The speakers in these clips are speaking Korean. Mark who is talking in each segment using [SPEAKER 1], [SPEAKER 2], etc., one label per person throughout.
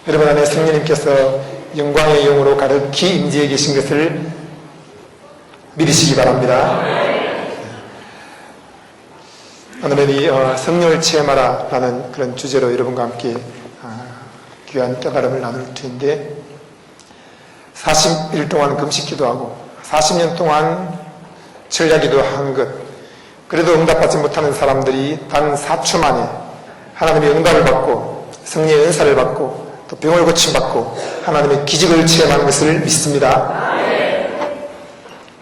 [SPEAKER 1] 여러분 안에 성령님께서 영광의 영으로 가득히 임재해 계신 것을 믿으시기 바랍니다. 오늘은 이 성령을 체험하라 라는 그런 주제로 여러분과 함께 귀한 깨달음을 나눌 터인데, 40일 동안 금식 기도하고 40년 동안 철야기도 한 것, 그래도 응답받지 못하는 사람들이 단 4초 만에 하나님의 응답을 받고 성령의 은사를 받고 또 병을 고침받고 하나님의 기적을 체험하는 것을 믿습니다.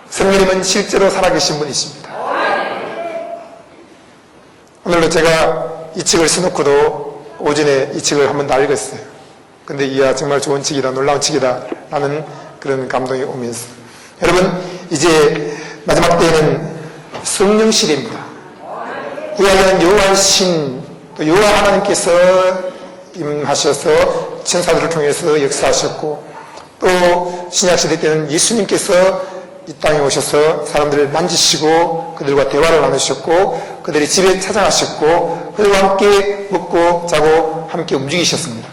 [SPEAKER 1] 성령님은 실제로 살아계신 분이십니다. 오늘도 제가 이 책을 써놓고도 오전에 이 책을 한번 다 읽었어요. 근데 이야 정말 좋은 책이다, 놀라운 책이다 라는 그런 감동이 오면서, 여러분 이제 마지막 때에는 성령 시대입니다. 구약에는 여호와의 신, 또 여호와 하나님께서 임하셔서 천사들을 통해서 역사하셨고, 또 신약 시대 때는 예수님께서 이 땅에 오셔서 사람들을 만지시고 그들과 대화를 나누셨고 그들이 집에 찾아가셨고 그들과 함께 먹고 자고 함께 움직이셨습니다.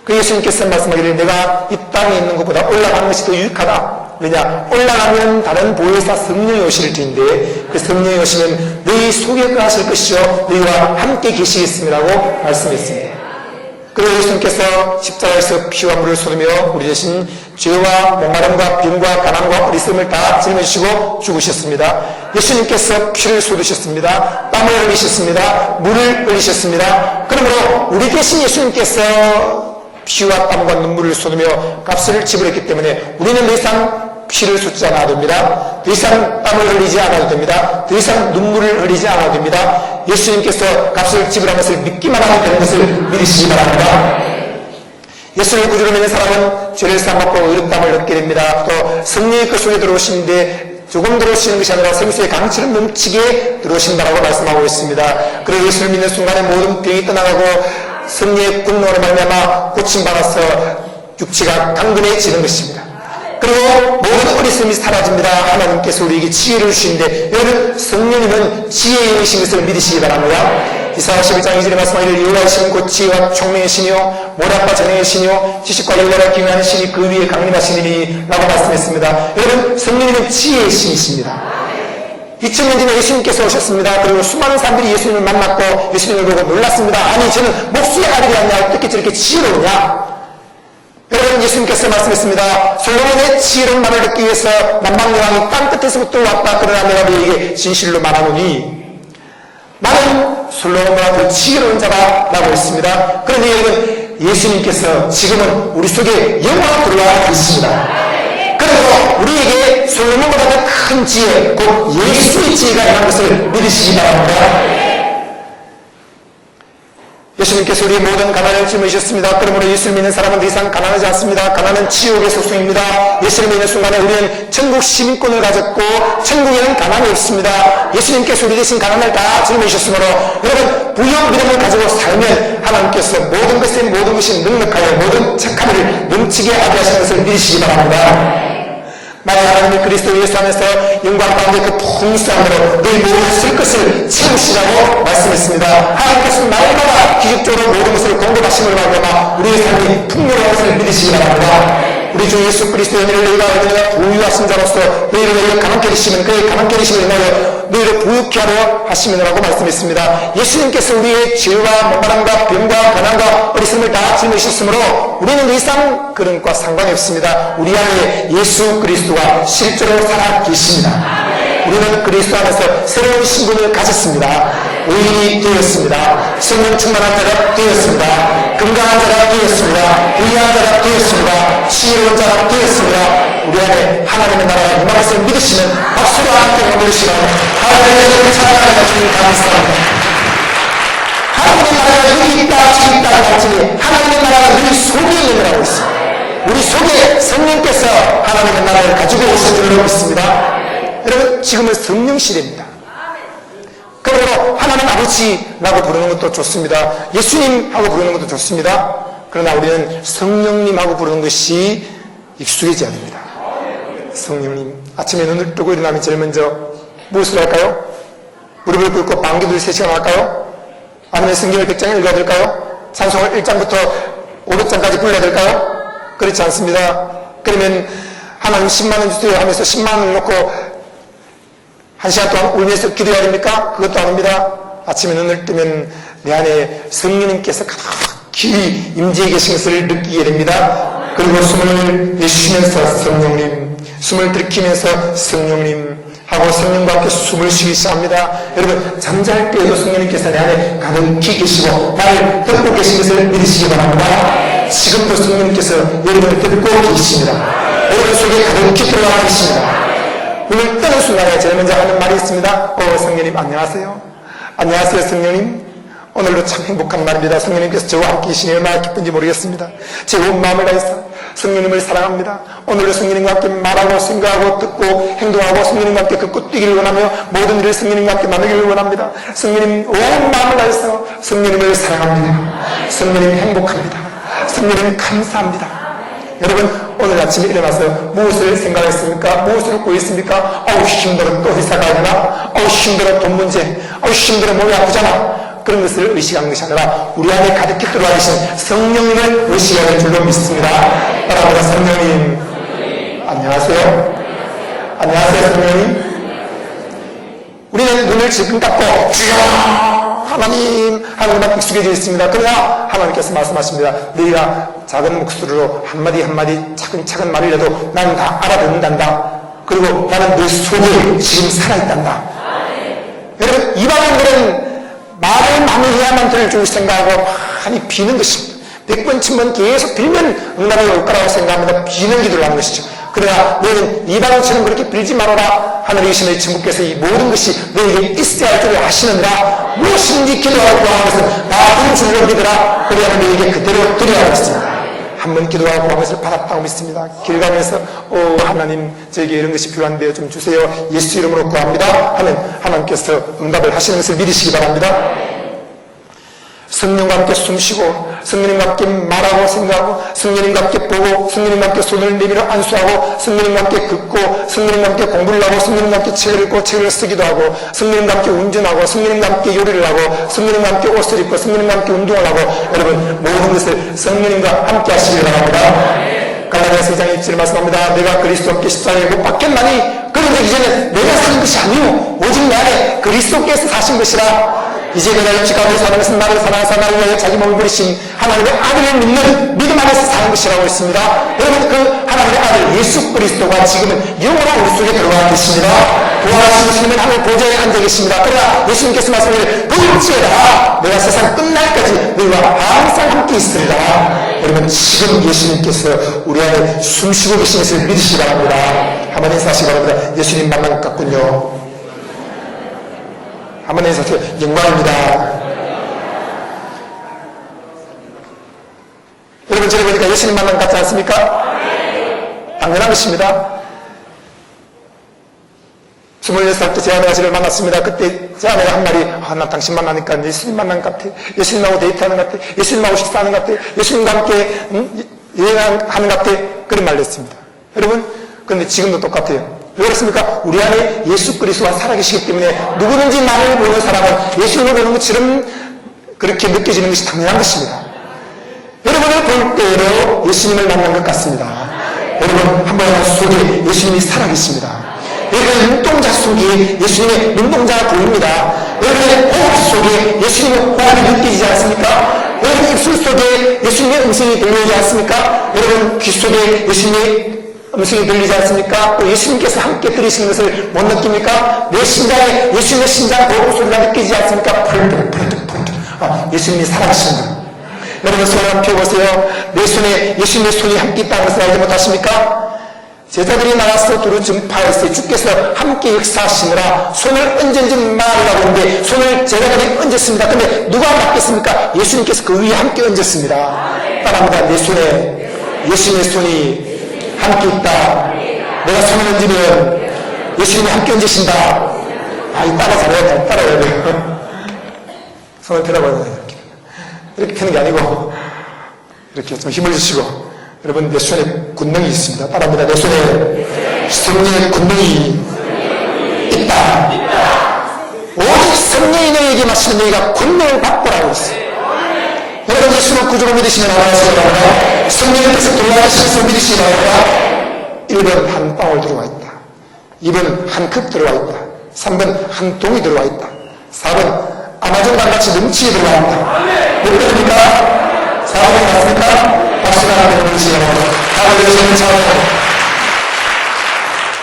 [SPEAKER 1] 그 예수님께서 말씀하기를 내가 이 땅에 있는 것보다 올라가는 것이 더 유익하다. 왜냐? 올라가면 다른 보혜사 성령이 오실 텐데 그 성령이 오시면 너희 속에 거하실 것이요 너희와 함께 계시겠습니다라고 말씀했습니다. 그리고 예수님께서 십자가에서 피와 물을 쏟으며 우리 대신 죄와 목마름과 병과 가난과 어리석음을 다 짊어지시고 죽으셨습니다. 예수님께서 피를 쏟으셨습니다. 땀을 흘리셨습니다. 물을 흘리셨습니다. 그러므로 우리 대신 예수님께서 피와 땀과 눈물을 쏟으며 값을 지불했기 때문에 우리는 더 이상 피를 쏟지 않아도 됩니다. 더 이상 땀을 흘리지 않아도 됩니다. 더 이상 눈물을 흘리지 않아도 됩니다. 예수님께서 값을 지불한 것을 믿기만 하면 되는 것을 믿으시기 바랍니다. 예수를 구주로 믿는 사람은 죄를 사함받고 의롭다함을 얻게 됩니다. 또 성령의 그 속에 들어오시는데 조금 들어오시는 것이 아니라 성수의 강처럼 넘치게 들어오신다고 말씀하고 있습니다. 그리고 예수를 믿는 순간에 모든 병이 떠나가고 성령의 분노로 말미암아 고침받아서 육체가 강건해지는 것입니다. 그리고 모든 어리석음이 사라집니다. 하나님께서 우리에게 지혜를 주시는데, 여러분 성령님은 지혜의 영이신 것을 믿으시기 바랍니다. 이사야 11장 2절에 말씀하기를 여호와의 신은 곧 지혜와 총명의 신이요 모략과 전능의 신이요 지식과 영원한 기능하는 신이 그 위에 강림하신 이니 라고 말씀했습니다. 여러분 성령님은 지혜의 신이십니다. 2000년 전에 예수님께서 오셨습니다. 그리고 수많은 사람들이 예수님을 만났고 예수님을 보고 놀랐습니다. 아니 저는 목수의 아들이 아니냐, 어떻게 저렇게 지혜로우냐. 여러분 예수님께서 말씀했습니다. 솔로몬의 지혜로운 말을 듣기 위해서 남방여왕이 땅끝에서부터 왔다. 그러나 내가 너에게 진실로 말하노니 나는 솔로몬보다 더 지혜로운 자다 라고 했습니다. 그런데 여러분 예수님께서 지금은 우리 속에 영원히 들어와 있습니다. 그래서 우리에게 솔로몬보다 더 큰 지혜, 곧 예수의 지혜가 있는 것을 믿으시기 바랍니다. 예수님께서 우리의 모든 가난을 짊어지셨습니다. 그러므로 예수를 믿는 사람은 더 이상 가난하지 않습니다. 가난은 지옥의 소송입니다. 예수를 믿는 순간에 우리는 천국 시민권을 가졌고 천국에는 가난이 없습니다. 예수님께서 우리 대신 가난을 다 짊어지셨으므로 여러분 부요 믿음을 가지고 살면 하나님께서 모든 것이 넉넉하여 모든 착함을 넘치게 하게 하시는 것을 믿으시기 바랍니다. 만약 하나님이 그리스도 예수 안에서 영광 가운데 그 풍성함으로 너희 모든 쓸 것을 채우시라고 말씀했습니다. 하나님께서 날마다 기적적으로 모든 것을 공급하심을 말미암아 우리의 삶이 풍요로운 것을 믿으시기 바랍니다. 우리 주 예수 그리스도의 은혜를 너희가 얻으며 부유하신 자로서 너희를 위하여 가난케 하시면 그의 가난케 하심을 인하여 너희를 부유케 하려 하시면이라고 말씀했습니다. 예수님께서 우리의 죄와 목마름과 병과 가난과 어리석음을 다 짊어지셨으므로 우리는 더 이상 그런 것과 상관이 없습니다. 우리 안에 예수 그리스도가 실제로 살아 계십니다. 우리는 그리스도 안에서 새로운 신분을 가졌습니다. 의인이 되었습니다. 성령 충만한 자가 되었습니다. 건강한 자가 되었습니다. 부유한 자가 되었습니다. 지혜로운 자가 되었습니다. 우리 안에 하나님의 나라가 임할 것을 믿으시는 박수로 함께 보내주시고 하나님의 찬양하는 주님 감사합니다. 하나님의 나라가 여기 있다 저기 있다 할지니 하나님의 나라가 우리 속에 있는 거라고 있습니다. 우리 속에 성령께서 하나님의 나라를 가지고 오신 줄로 믿습니다. 여러분 지금은 성령 시대입니다. 그러므로 하나님 아버지라고 부르는 것도 좋습니다. 예수님하고 부르는 것도 좋습니다. 그러나 우리는 성령님하고 부르는 것이 익숙해져야 됩니다. 성령님, 아침에 눈을 뜨고 일어나면 제일 먼저 무엇을 할까요? 무릎을 꿇고 방귀를 3시간 할까요? 아니면 성경을 100장 읽어드릴까요? 찬송을 1장부터 500장까지 불러야 될까요? 그렇지 않습니다. 그러면 하나님 10만원 주세요 하면서 10만원을 놓고 1시간 동안 울면서 기도해야 됩니까? 그것도 아닙니다. 아침에 눈을 뜨면 내 안에 성령님께서 가득히 임재해 계신 것을 느끼게 됩니다. 그리고 숨을 내쉬면서 성령님, 숨을 들이키면서 성령님 하고 성령과 함께 숨을 쉬기 시작합니다. 여러분 잠잘 때에도 성령님께서 내 안에 가득히 계시고 나를 듣고 계신 것을 믿으시기 바랍니다. 지금도 성령님께서 여러분을 듣고 계십니다. 여러분 속에 가득히 들어와 계십니다. 눈을 뜨는 순간에 제일 먼저 하는 말이 있습니다. 성령님 안녕하세요. 안녕하세요 성령님. 오늘도 참 행복한 날입니다. 성령님께서 저와 함께 계시니 얼마나 기쁜지 모르겠습니다. 제 온 마음을 다해서 성령님을 사랑합니다. 오늘도 성령님과 함께 말하고 생각하고 듣고 행동하고 성령님과 함께 걷고 뛰기를 원하며 모든 일을 성령님과 함께 나누기를 원합니다. 성령님 온 마음을 다해서 성령님을 사랑합니다. 성령님 행복합니다. 성령님 감사합니다. 여러분 오늘 아침에 일어나서 무엇을 생각했습니까? 무엇을 꾸렸습니까? 아우 힘들어 또 회사 가야 되나? 아우 힘들어 돈 문제, 아우 힘들어 몸이 아프잖아. 그런 것을 의식하는 것이 아니라 우리 안에 가득히 들어와 계신 성령님을 의식하는 줄로 믿습니다. 따라합니다. 성령님 안녕하세요. 안녕하세요 성령님. 우리는 눈을 지금 닫고 주여 하나님 하나님만 익숙해져 있습니다. 그러나 하나님께서 말씀하십니다. 너희가 작은 목소리로 한마디 한마디 차근차근 말을 해도 나는 다 알아듣는단다. 그리고 나는 너 속에 지금 살아있단다. 여러분 이방인들은 말을 많이 해야만 될 줄 생각하고 많이 비는 것입니다. 100번, 1000번 계속 빌면 응답이 올 거라고 생각합니다. 비는 기도를 하는 것이죠. 그러나 너희는 이방인처럼 그렇게 빌지 말아라. 하늘에 계신 너희 천국께서 이 모든 것이 너희에게 있어야 할 줄을 아시느니라. 무엇인지 기도하고 구하는 것은 다 줄로 믿으라. 그래야 너희에게 그대로 드려야 하겠습니다. 한번 기도하고 구하는 것을 받았다고 믿습니다. 길 가면서 하나님 저에게 이런 것이 필요한데요 좀 주세요. 예수 이름으로 구합니다 하면 하나님께서 응답을 하시는 것을 믿으시기 바랍니다. 성령과 함께 숨쉬고 성령님과 함께 말하고 생각하고 성령님과 함께 보고 성령님과 함께 손을 내밀어 안수하고 성령님과 함께 긋고 성령님과 함께 공부를 하고 성령님과 함께 책을 읽고 책을 쓰기도 하고 성령님과 함께 운전하고 성령님과 함께 요리를 하고 성령님과 함께 옷을 입고 성령님과 함께 운동을 하고 여러분 모든 것을 성령님과 함께 하시기 바랍니다. 갈라디아서 2장 1절 말씀합니다. 내가 그리스도께 십자가에 못 박혔나니 그런데 이제는 내가 사는 것이 아니요 오직 내 안에 그리스도께서 사신 것이라. 이제 내가 육체 가운데 사는 것은 나를 사랑하사 나를 위하여 자기 몸을 버리신 하나님의 아들을 믿는 믿음 안에서 사는 것이라고 했습니다. 여러분 그 하나님의 아들 예수 그리스도가 지금은 영원한 우리 속에 들어와 계십니다. 부활하신 예수님은 하늘 보좌에 앉아 계십니다. 그러나 예수님께서 말씀하시기를 볼지어다 내가 세상 끝날까지 너희와 항상 함께 있으리라. 여러분 지금 예수님께서 우리 안에 숨쉬고 계신 것을 믿으시기 바랍니다. 한번 인사하시기 바랍니다. 예수님 만난 것 같군요. 한번 인사하세요. 영광입니다. 여러분 저를 보니까 예수님 만난 것 같지 않습니까? 당연한 것입니다. 26살 때 제 아내가 저를 만났습니다. 그때 제 아내가 한 말이 난 당신 만나니까 예수님 만난 것 같아. 예수님하고 데이트하는 것 같아. 예수님하고 식사하는 것 같아. 예수님과 함께 여행하는 것 같아. 그런 말을 했습니다. 여러분 그런데 지금도 똑같아요. 왜 그렇습니까? 우리 안에 예수 그리스도가 살아계시기 때문에 누구든지 나를 보는 사람은 예수님을 보는 것처럼 그렇게 느껴지는 것이 당연한 것입니다. 여러분을 볼 때로 예수님을 만난 것 같습니다. 여러분 한번 속에 예수님이 살아계십니다. 여러분의 눈동자 속에 예수님의 눈동자가 보입니다. 여러분의 호흡 속에 예수님의 호흡이 느껴지지 않습니까? 여러분의 입술 속에 예수님의 음성이 들리지 않습니까? 여러분 귀 속에 예수님의 음성이 들리지 않습니까? 또 예수님께서 함께 들으시는 것을 못 느낍니까? 내 심장에 예수님의 심장 고음 소리가 느끼지 않습니까? 펄떡 예수님이 살아계십니다. 여러분 손을 한번 펴보세요. 내 손에 예수님의 손이 함께 있다는 것을 알지 못하십니까? 제자들이 나와서 두루 전파했어요. 주께서 함께 역사하시느라 손을 얹은지 말으라고 하는데 손을 제자들이 얹었습니다. 근데 누가 맡겼습니까? 예수님께서 그 위에 함께 얹었습니다. 따라합니다. 내 손에 예수님의 손이 함께 있다. 내가 손을 얹으면 예수님이 함께 얹으신다. 이 따라 잘해야 따라해야 돼요. 손을 펴라고 해요. 이렇게 펴는 게 아니고 이렇게 좀 힘을 주시고 여러분 내 손에 군능이 있습니다. 따라합니다. 내 손에 성령의 군능이 있다. 오직 성령이 너에게 마시는 너희가 군능을 받고라고 했어요. 여러분 예수 예수를 구주로 믿으시면 나와주시기 바랍니다. 성령님께서 돌아가시면서 믿으시기 바랍니다. 1번 한 방울 들어와 있다. 2번 한 컵 들어와 있다. 3번 한 동이 들어와 있다. 4번 아마존강 같이 넘치게 들어와 있다. 몇 번입니까? 4번 맞습니까? 박수가 하나 되시기 바랍니다. 다음으로 저는 차원입니다.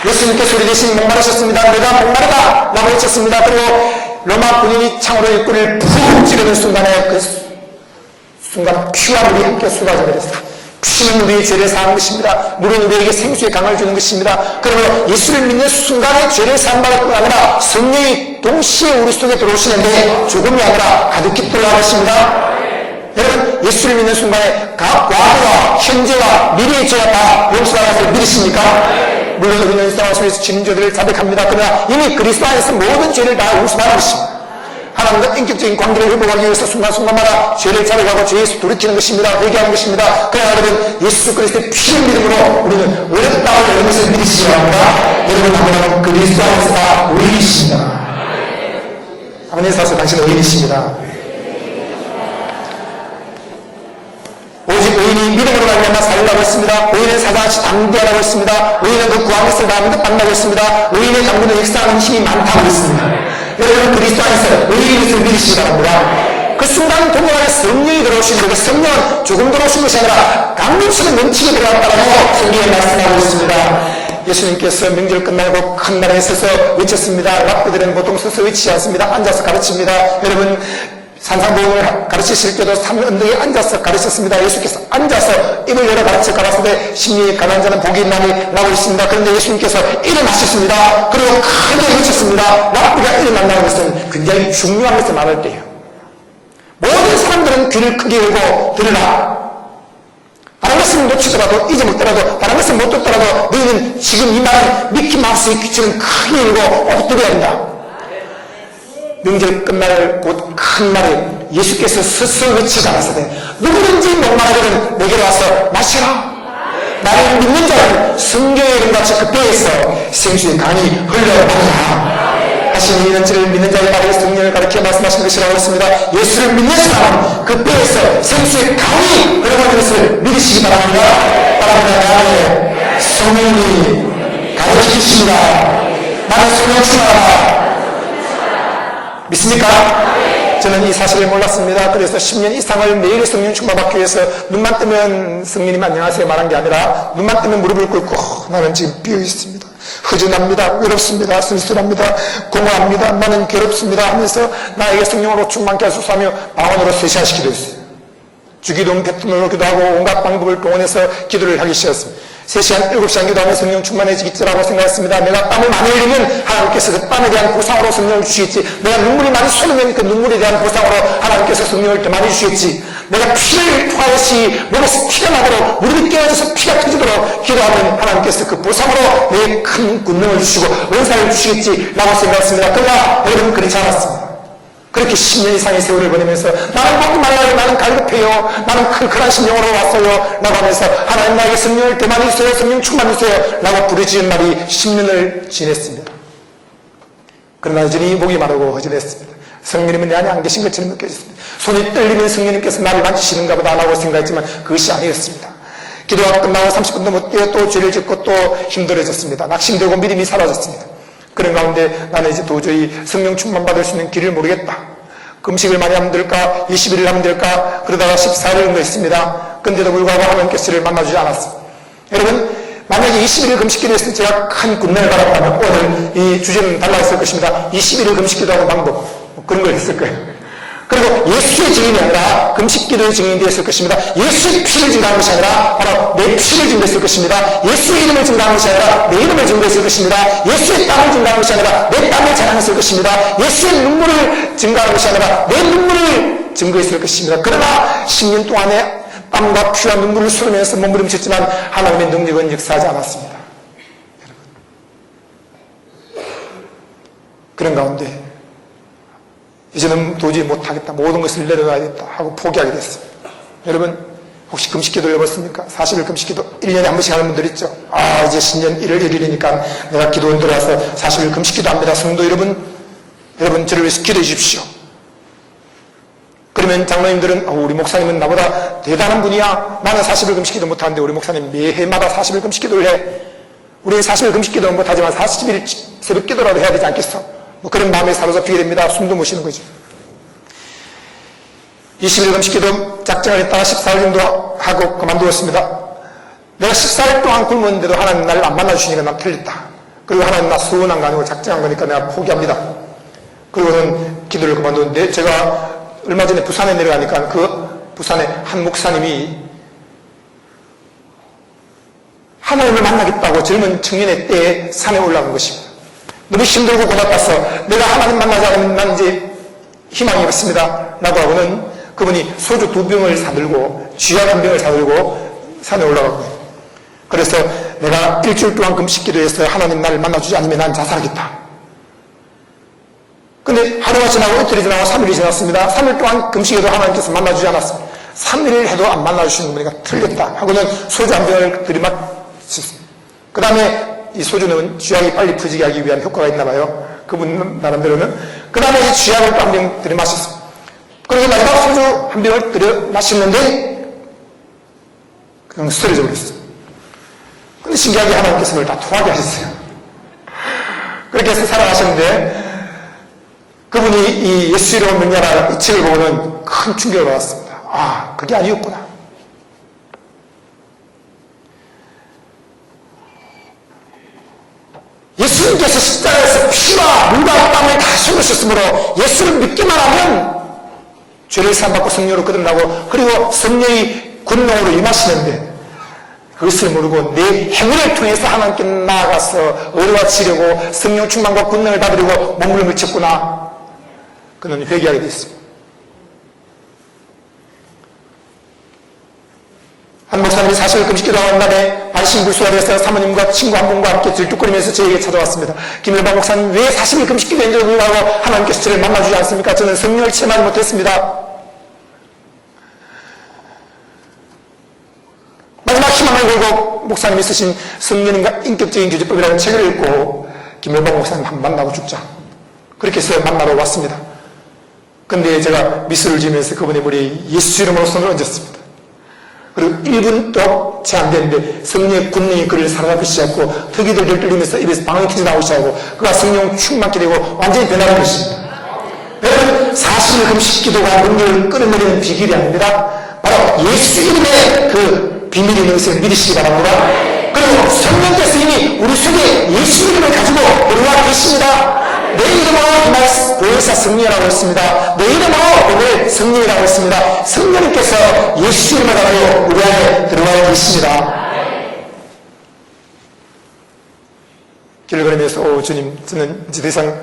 [SPEAKER 1] 예수님께 소리 대신 목마르셨습니다. 내가 목마르다 라고 외쳤습니다. 그리고 로마 군인이 창으로 일꾼을 푹 찌르는 순간에 그 순간 피와 물이 함께 쏟아져 버렸어요. 피는 우리의 죄를 사하는 것입니다. 물은 우리에게 생수의 강을 주는 것입니다. 그러므로 예수를 믿는 순간에 죄를 사함받을 뿐 아니라 성령이 동시에 우리 속에 들어오시는데 조금이 아니라 가득히 들어가는 것입니다. 여러분, 예수를 믿는 순간에 과거와 현재와 미래의 죄가 다 용서받는 것을 믿으십니까? 물론 우리는 일상 속에서 지는 죄들을 자백합니다. 그러나 이미 그리스도 안에서 모든 죄를 다 용서받는 것입니다. 하나님과 인격적인 관계를 회복하기 위해서 순간순간마다 죄를 자백하고 죄에서 돌이키는 것입니다. 회개하는 것입니다. 그러나 여러분, 예수 그리스도의 피를 믿음으로 우리는 어렵다고 여러분 것을 믿으시기 바랍니다. 여러분, 하나님은 그리스도 안에서 다 의인이십니다. 하나님 사실 당신은 의인이십니다. 오직 의인이 믿음으로 말미암아 살리라고 했습니다. 의인은 사자같이 담대하라고 했습니다. 의인은 그 구한 것을 다 만나고 했습니다. 의인의 당부는 역사하는 힘이 많다고 했습니다. 여러분, 그리스도 안에서 의인을 믿으시기 바랍니다. 그 순간 동안에 성령이 들어오신 그 성령은 조금 들어오신 것이 아니라 강물처럼 넘치게 들어왔다고 성경에 말씀하고 있습니다. 예수님께서 명절 끝나고 큰 날에 서서 외쳤습니다. 랍비들은 보통 서서 외치지 않습니다. 앉아서 가르칩니다. 여러분, 산상보험을 가르치실 때도 산 언덕에 앉아서 가르쳤습니다. 예수께서 앉아서 입을 열어 가르쳐 가라사대 심리에 가난한 자는 복이 있나니 라고 있습니다. 그런데 예수님께서 일어나셨습니다. 그리고 크게 외쳤습니다. 랍비가 일어난다는 것은 굉장히 중요한 것을 말할 때예요. 모든 사람들은 귀를 크게 열고 들으라. 다른 것은 놓치더라도 잊어먹더라도 다른 것은 못 듣더라도 너희는 지금 이 말은 미키마우스의 귀처럼 크게 열고 꼭 들어야 한다. 명절 끝날 곧 큰 날에 예수께서 스스로 외치지 않았으되 누구든지 목마르거든 내게로 와서 마시라. 나를 믿는 자는 성경의 이름같이 그 배에서 생수의 강이 흘러나오리라 하시니 이는 저를 믿는 자의 발에 성령을 가르쳐 말씀하신 것이라고 했습니다. 예수를 믿는 사람은 그 배에서 생수의 강이 흘러나오는 것을 믿으시기 바랍니다. 바랍니다. 성령이 가르쳐 주십니다. 나는 성령 충만하다. 믿습니까? 저는 이 사실을 몰랐습니다. 그래서 10년 이상을 매일 성령 충만받기 위해서 눈만 뜨면 성령님 안녕하세요 말한 게 아니라 눈만 뜨면 무릎을 꿇고 나는 지금 비어 있습니다. 허전합니다. 외롭습니다. 쓸쓸합니다. 공허합니다. 나는 괴롭습니다 하면서 나에게 성령으로 충만케 하소서 하며 방언으로 3시간씩 기도했어요. 주기도 베푼으로 기도하고 온갖 방법을 동원해서 기도를 하기 시작했습니다. 3시간, 7시간 기도하면 성령 충만해지겠지라고 생각했습니다. 내가 땀을 많이 흘리면 하나님께서 그 땀에 대한 보상으로 성령을 주시겠지. 내가 눈물이 많이 쏟으면 그 눈물에 대한 보상으로 하나님께서 성령을 더 많이 주시겠지. 내가 피를 토하듯이 몸에서 피가 나도록 무릎이 깨어져서 피가 터지도록 기도하면 하나님께서 그 보상으로 내 큰 권능을 주시고 은사를 주시겠지 라고 생각했습니다. 그러나 여러분 그렇지 않았습니다. 그렇게 10년 이상의 세월을 보내면서 나는 먹고 말라요. 나는 갈급해요. 나는 클클한 심령으로 왔어요. 라고 하면서 하나님 나에게 성령을 더 많이 주세요. 성령 충만 주세요. 라고 부르짖은 날이 10년을 지냈습니다. 그러나 여전히 목이 마르고 허전했습니다. 성령님은 내 안에 안 계신 것처럼 느껴졌습니다. 손이 떨리면 성령님께서 나를 만지시는가 보다 라고 생각했지만 그것이 아니었습니다. 기도가 끝나고 30분도 못 되어 또 죄를 짓고 또 힘들어졌습니다. 낙심되고 믿음이 사라졌습니다. 그런 가운데 나는 이제 도저히 성령 충만 받을 수 있는 길을 모르겠다. 금식을 많이 하면 될까? 20일을 하면 될까? 그러다가 14일 정도 했습니다. 근데도 불구하고 하나님께서 저를 만나주지 않았습니다. 여러분, 만약에 21일 금식기도 했을 때 제가 큰 군대를 받았다면 오늘 이 주제는 달라졌을 것입니다. 21일 금식기도 하는 방법, 그런 걸 했을 거예요. 그리고 예수의 증인이 아니라 금식기도의 증인이 되었을 것입니다. 예수의 피를 증가한 것이 아니라 바로 내 피를 증거했을 것입니다. 예수의 이름을 증가한 것이 아니라 내 이름을 증거했을 것입니다. 예수의 땀을 증가한 것이 아니라 내 땀을 자랑했을 것입니다. 예수의 눈물을 증가한 것이 아니라 내 눈물을 증거했을 것입니다. 그러나 10년 동안에 땀과 피와 눈물을 쏟으면서 몸부림쳤지만 하나님의 능력은 역사하지 않았습니다. 여러분, 그런 가운데 이제는 도저히 못하겠다. 모든 것을 내려놔야겠다 하고 포기하게 됐습니다. 여러분, 혹시 금식기도 해봤습니까? 40일 금식기도 1년에 한 번씩 하는 분들 있죠? 아, 이제 신년 1월 1일이니까 내가 기도원 들어와서 40일 금식기도 합니다. 성도 여러분, 저를 위해서 기도해 주십시오. 그러면 장로님들은 우리 목사님은 나보다 대단한 분이야. 나는 40일 금식기도 못하는데 우리 목사님 매해마다 40일 금식기도를 해. 우리는 40일 금식기도는 못하지만 40일 새벽기도라도 해야 되지 않겠어? 뭐 그런 마음에 사로잡히게 됩니다. 숨도 못 쉬는 거죠. 20일 금식기도 작정을 했다가 14일 정도 하고 그만두었습니다. 내가 14일 동안 굶었는데도 하나님 나를 안 만나주시니까 난 틀렸다. 그리고 하나님 나 서운한 거 아니고 작정한 거니까 내가 포기합니다. 그리고는 기도를 그만두는데 제가 얼마 전에 부산에 내려가니까 그 부산에 한 목사님이 하나님을 만나겠다고 젊은 청년의 때에 산에 올라간 것입니다. 너무 힘들고 고달파서 내가 하나님 만나지 않으면 난 이제 희망이 없습니다. 라고 하고는 그분이 소주 2병을 사들고 쥐약 1병을 사들고 산에 올라가고 그래서 내가 일주일 동안 금식기도 해서 하나님 나를 만나주지 않으면 난 자살하겠다. 근데 하루가 지나고 이틀이 지나고 3일이 지났습니다. 3일 동안 금식에도 하나님께서 만나주지 않았습니다. 3일 해도 안 만나주시는 분이니까 틀렸다 하고는 소주 1병을 들이마셨습니다. 그 다음에 이 소주는 쥐약이 빨리 퍼지게 하기 위한 효과가 있나 봐요. 그분 나름대로는. 그 다음에 이 쥐약을 또 1병 들이마셨습니다. 그리고 마지막 소주 1병을 들이마셨는데 그냥 쓰러져 버렸어요. 근데 신기하게 하나님께서 그걸 다 토하게 하셨어요. 그렇게 해서 살아가셨는데 그분이 이 예수 이름을 명령하라 이 책을 보고는 큰 충격을 받았습니다. 아, 그게 아니었구나. 예수님께서 십자가에서 피와 물과 땀을 다 쏟으셨으므로 예수를 믿기만 하면 죄를 사함받고 성령으로 거듭나고 그리고 성령이 권능으로 임하시는데 그것을 모르고 내 행위를 통해서 하나님께 나아가서 의로와 지려고 성령 충만과 권능을 받으려고 몸을 미쳤구나. 그는 회개하게 됐습니다. 한 목사님이 40일 금식기도 한 다음에 반신불수가 되어서 사모님과 친구 한 분과 함께 들뚝거리면서 저에게 찾아왔습니다. 김일방 목사님 왜 40일 금식기도 했는지 몰라고 하나님께서 저를 만나주지 않습니까? 저는 성령을 체험하지 못했습니다. 마지막 희망을 걸고 목사님이 쓰신 성령인과 인격적인 교제법이라는 책을 읽고 김일방 목사님 한 번 만나고 죽자. 그렇게 해서 만나러 왔습니다. 근데 제가 미술을 지으면서 그분의 머리에 예수 이름으로 손을 얹었습니다. 그리고 1분도 채 안 됐는데 성령의 권능이 그를 사로잡기 시작하고 턱이들들 떨리면서 입에서 방언이 터져 나오기 시작하고 그가 성령 충만케 되고 완전히 변하는 것입니다. 여러분 40일 금식 기도가 능력을 끌어내리는 비결이 아닙니다. 바로 예수 이름의 그 비밀이 있는 것을 믿으시기 바랍니다. 그리고 성령께서 이미 우리 속에 예수 이름을 가지고 들어와 계십니다. 내 이름으로 보혜사 성령이라고 했습니다. 내 이름으로 오늘 성령이라고 했습니다. 성령님께서 예수 이름을 가지고 우리 안에 들어와 계십니다. 길을 걸으면서 주님 저는 이제 더 이상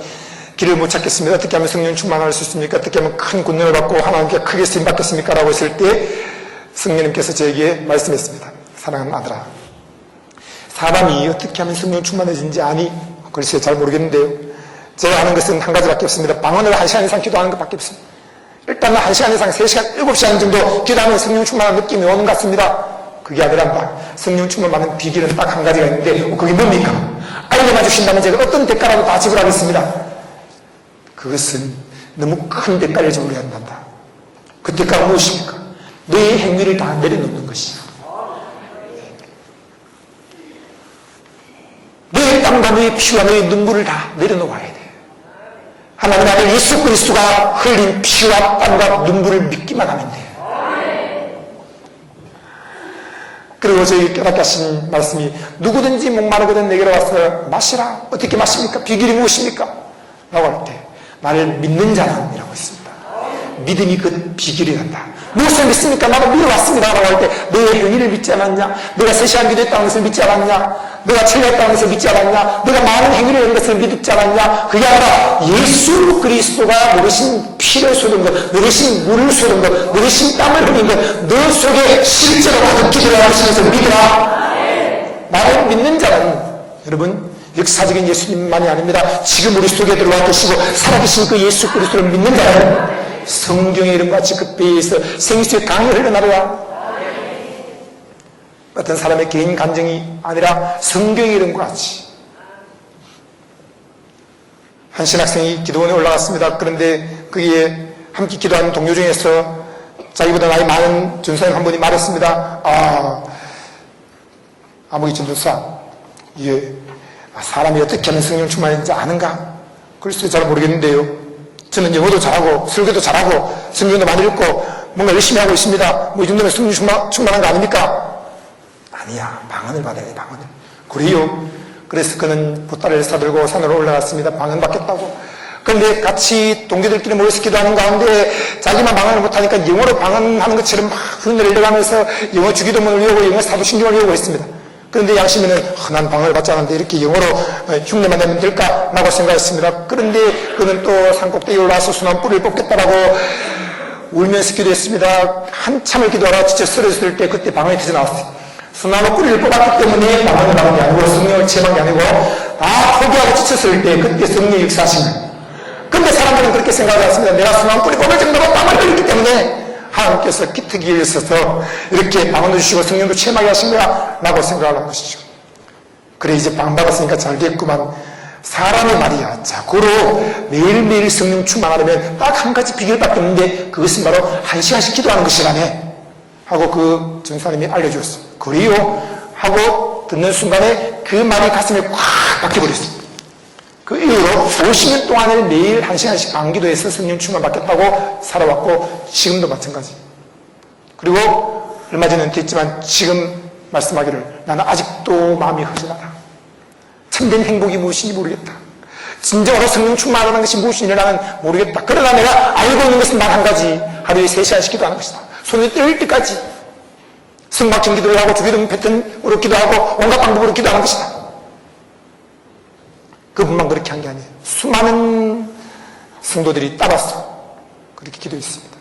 [SPEAKER 1] 길을 못 찾겠습니다. 어떻게 하면 성령 충만할 수 있습니까? 어떻게 하면 큰 권능을 받고 하나님께 크게 쓰임받겠습니까? 라고 했을 때 성령님께서 저에게 말씀했습니다. 사랑하는 아들아, 사람이 어떻게 하면 성령 충만해지는지 아니? 글쎄 잘 모르겠는데요. 제가 하는 것은 한 가지밖에 없습니다. 방언을 1시간 이상 기도하는 것밖에 없습니다. 일단 1시간 이상 3시간, 7시간 정도 기도하면 성령 충만한 느낌이 오는 것 같습니다. 그게 아니란다. 성령 충만 받는 비결은 딱 한 가지가 있는데 그게 뭡니까? 알려만 주신다면 제가 어떤 대가라도 다 지불하겠습니다. 그것은 너무 큰 대가를 지불해야 한단다. 그 대가가 무엇입니까? 너의 행위를 다 내려놓는 것이야. 너의 땀과 너의 피와 너의 눈물을 다 내려놓아야 돼. 하나님 아들 예수 그리스도가 흘린 피와 땀과 눈물을 믿기만 하면 돼. 그리고 저희 깨닫게 하신 말씀이 누구든지 목마르거든 내게로 와서 마시라. 어떻게 마십니까? 비결이 무엇입니까? 라고 할 때 나를 믿는 자는 이라고 했습니다. 믿음이 그 비결이란다. 무엇을 믿습니까? 나도 믿어왔습니다. 라고 할 때 너의 행위를 믿지 않았냐? 너가 3시간 기도했다는 것을 믿지 않았냐? 너가 철회했다는 것을 믿지 않았냐? 너가 많은 행위를 한 것을 믿지 않았냐? 그게 아니라 예수 그리스도가 너 대신 피를 쏟은 것, 너 대신 물을 쏟은 것, 너 대신 땀을 흘린 것, 너 속에 실제로 가득히 들어가신 것을 믿으라. 나를 믿는 자는 여러분 역사적인 예수님만이 아닙니다. 지금 우리 속에 들어와 계시고 살아계신 그 예수 그리스도를 믿는 자는 성경의 이름같이 그 배에서 생수의 강이 흘러나오라. 어떤 사람의 개인 감정이 아니라 성경의 이름과 같이. 한 신학생이 기도원에 올라갔습니다. 그런데 거기에 함께 기도하는 동료 중에서 자기보다 나이 많은 전사님 한 분이 말했습니다. 아무개 전도사, 이게 사람이 어떻게 하면 성령 충만인지 아는가? 글쎄 잘 모르겠는데요. 저는 영어도 잘하고 설교도 잘하고 성경도 많이 읽고 뭔가 열심히 하고 있습니다. 뭐 이 정도면 성령 충만한 거 아닙니까? 아니야, 방언을 받아야 돼, 방언을. 그래요. 그래서 그는 보따리를 싸들고 산으로 올라갔습니다. 방언 받겠다고. 그런데 같이 동료들끼리 모여서 기도하는 가운데 자기만 방언을 못하니까 영어로 방언하는 것처럼 막 흉내를 내가면서 영어 주기도문을 외우고 영어 사도신경을 외우고 있습니다. 그런데 양심에는 난 방언을 받지 않았는데 이렇게 영어로 흉내만 내면 될까라고 생각했습니다. 그런데 그는 또 산꼭대기에 올라와서 순한 뿌리를 뽑겠다라고 울면서 기도했습니다. 한참을 기도하다가 진짜 쓰러졌을 때 그때 방언이 터져 나왔어요. 순나무 뿌리를 뽑았기 때문에 방언을 받은 게 아니고 성령을 체험한 게 아니고 다 포기하고 지쳤을 때 그때 성령이 역사하신 거예요. 근데 사람들은 그렇게 생각하지 않습니다. 내가 순나무 뿌리 뽑을 정도로 땀을 흘렸기 때문에 하나님께서 기특이에 있어서 이렇게 방언을 주시고 성령도 체험하게 하신 거야 라고 생각을 한 것이죠. 그래 이제 방언 받았으니까 잘 됐구만. 사람의 말이야. 자고로 매일매일 성령 충만하려면 딱 한 가지 비결밖에 없는데 그것은 바로 1시간씩 기도하는 것이라네 하고 그 전사님이 알려주었어요. 그래요 하고 듣는 순간에 그 말이 가슴에 꽉 박혀버렸어요. 그 이후로 50년 동안을 매일 1시간씩 방기도해서 성령 충만 받겠다고 살아왔고 지금도 마찬가지. 그리고 얼마 전에 됐지만 지금 말씀하기를 나는 아직도 마음이 허전하다. 참된 행복이 무엇인지 모르겠다. 진정으로 성령 충만하는 것이 무엇인지 나는 모르겠다. 그러나 내가 알고 있는 것은 단 한 가지. 하루에 3시간씩 기도하는 것이다. 손이 떨릴 때까지 성막전 기도를 하고 주기도문 패턴으로 기도하고 온갖 방법으로 기도하는 것이다. 그분만 그렇게 한 게 아니에요. 수많은 성도들이 따라서 그렇게 기도했습니다.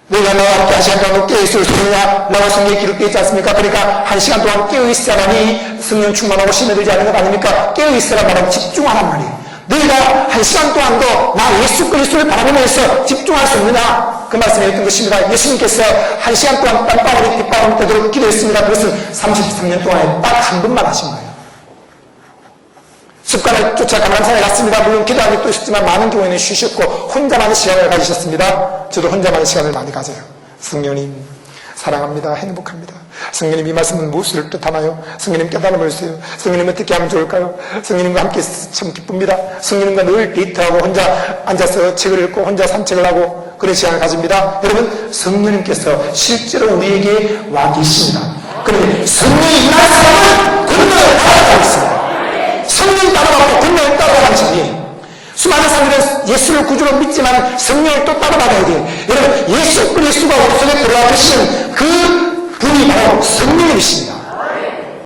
[SPEAKER 1] 너희가 나와 함께 1시간 동안 깨어있을 수 있느냐? 라고 성경에 기록되어 있지 않습니까? 그러니까 1시간 동안 깨어있어야만이 성령 충만하고 심해들지 않는 것 아닙니까? 깨어있으란 말은 집중하란 말이에요. 너희가 1시간 동안도 나 예수 그리스도를 바라보면서 집중할 수 있느냐? 그 말씀이었던 것입니다. 예수님께서 1시간 동안 땀방울이 빗방울 되도록 기도했습니다. 그것은 33년 동안에 딱 한 번만 하신 거예요. 습관을 쫓아 감람산에 갔습니다. 물론 기도하는 또 있었지만 많은 경우에는 쉬셨고 혼자만의 시간을 가지셨습니다. 저도 혼자만의 시간을 많이 가져요. 성령님 사랑합니다. 행복합니다. 성령님 이 말씀은 무엇을 뜻하나요? 성령님 깨달음을 주세요. 성령님 어떻게 하면 좋을까요? 성령님과 함께 참 기쁩니다. 성령님과 늘 데이트하고 혼자 앉아서 책을 읽고 혼자 산책을 하고 그런 시간을 가집니다. 여러분 성령님께서 실제로 우리에게 와 계십니다. 그런데 성령이 임한 사람은 권능을 받아가고 있습니다. 성령 따라가고 권능을 따라가시니 수많은 사람들은 예수를 구주로 믿지만 성령을 또 따라받아야 돼요. 여러분 예수 그리스도가 우리 속에 들어와 계시는 그 분이 바로 성령이십니다.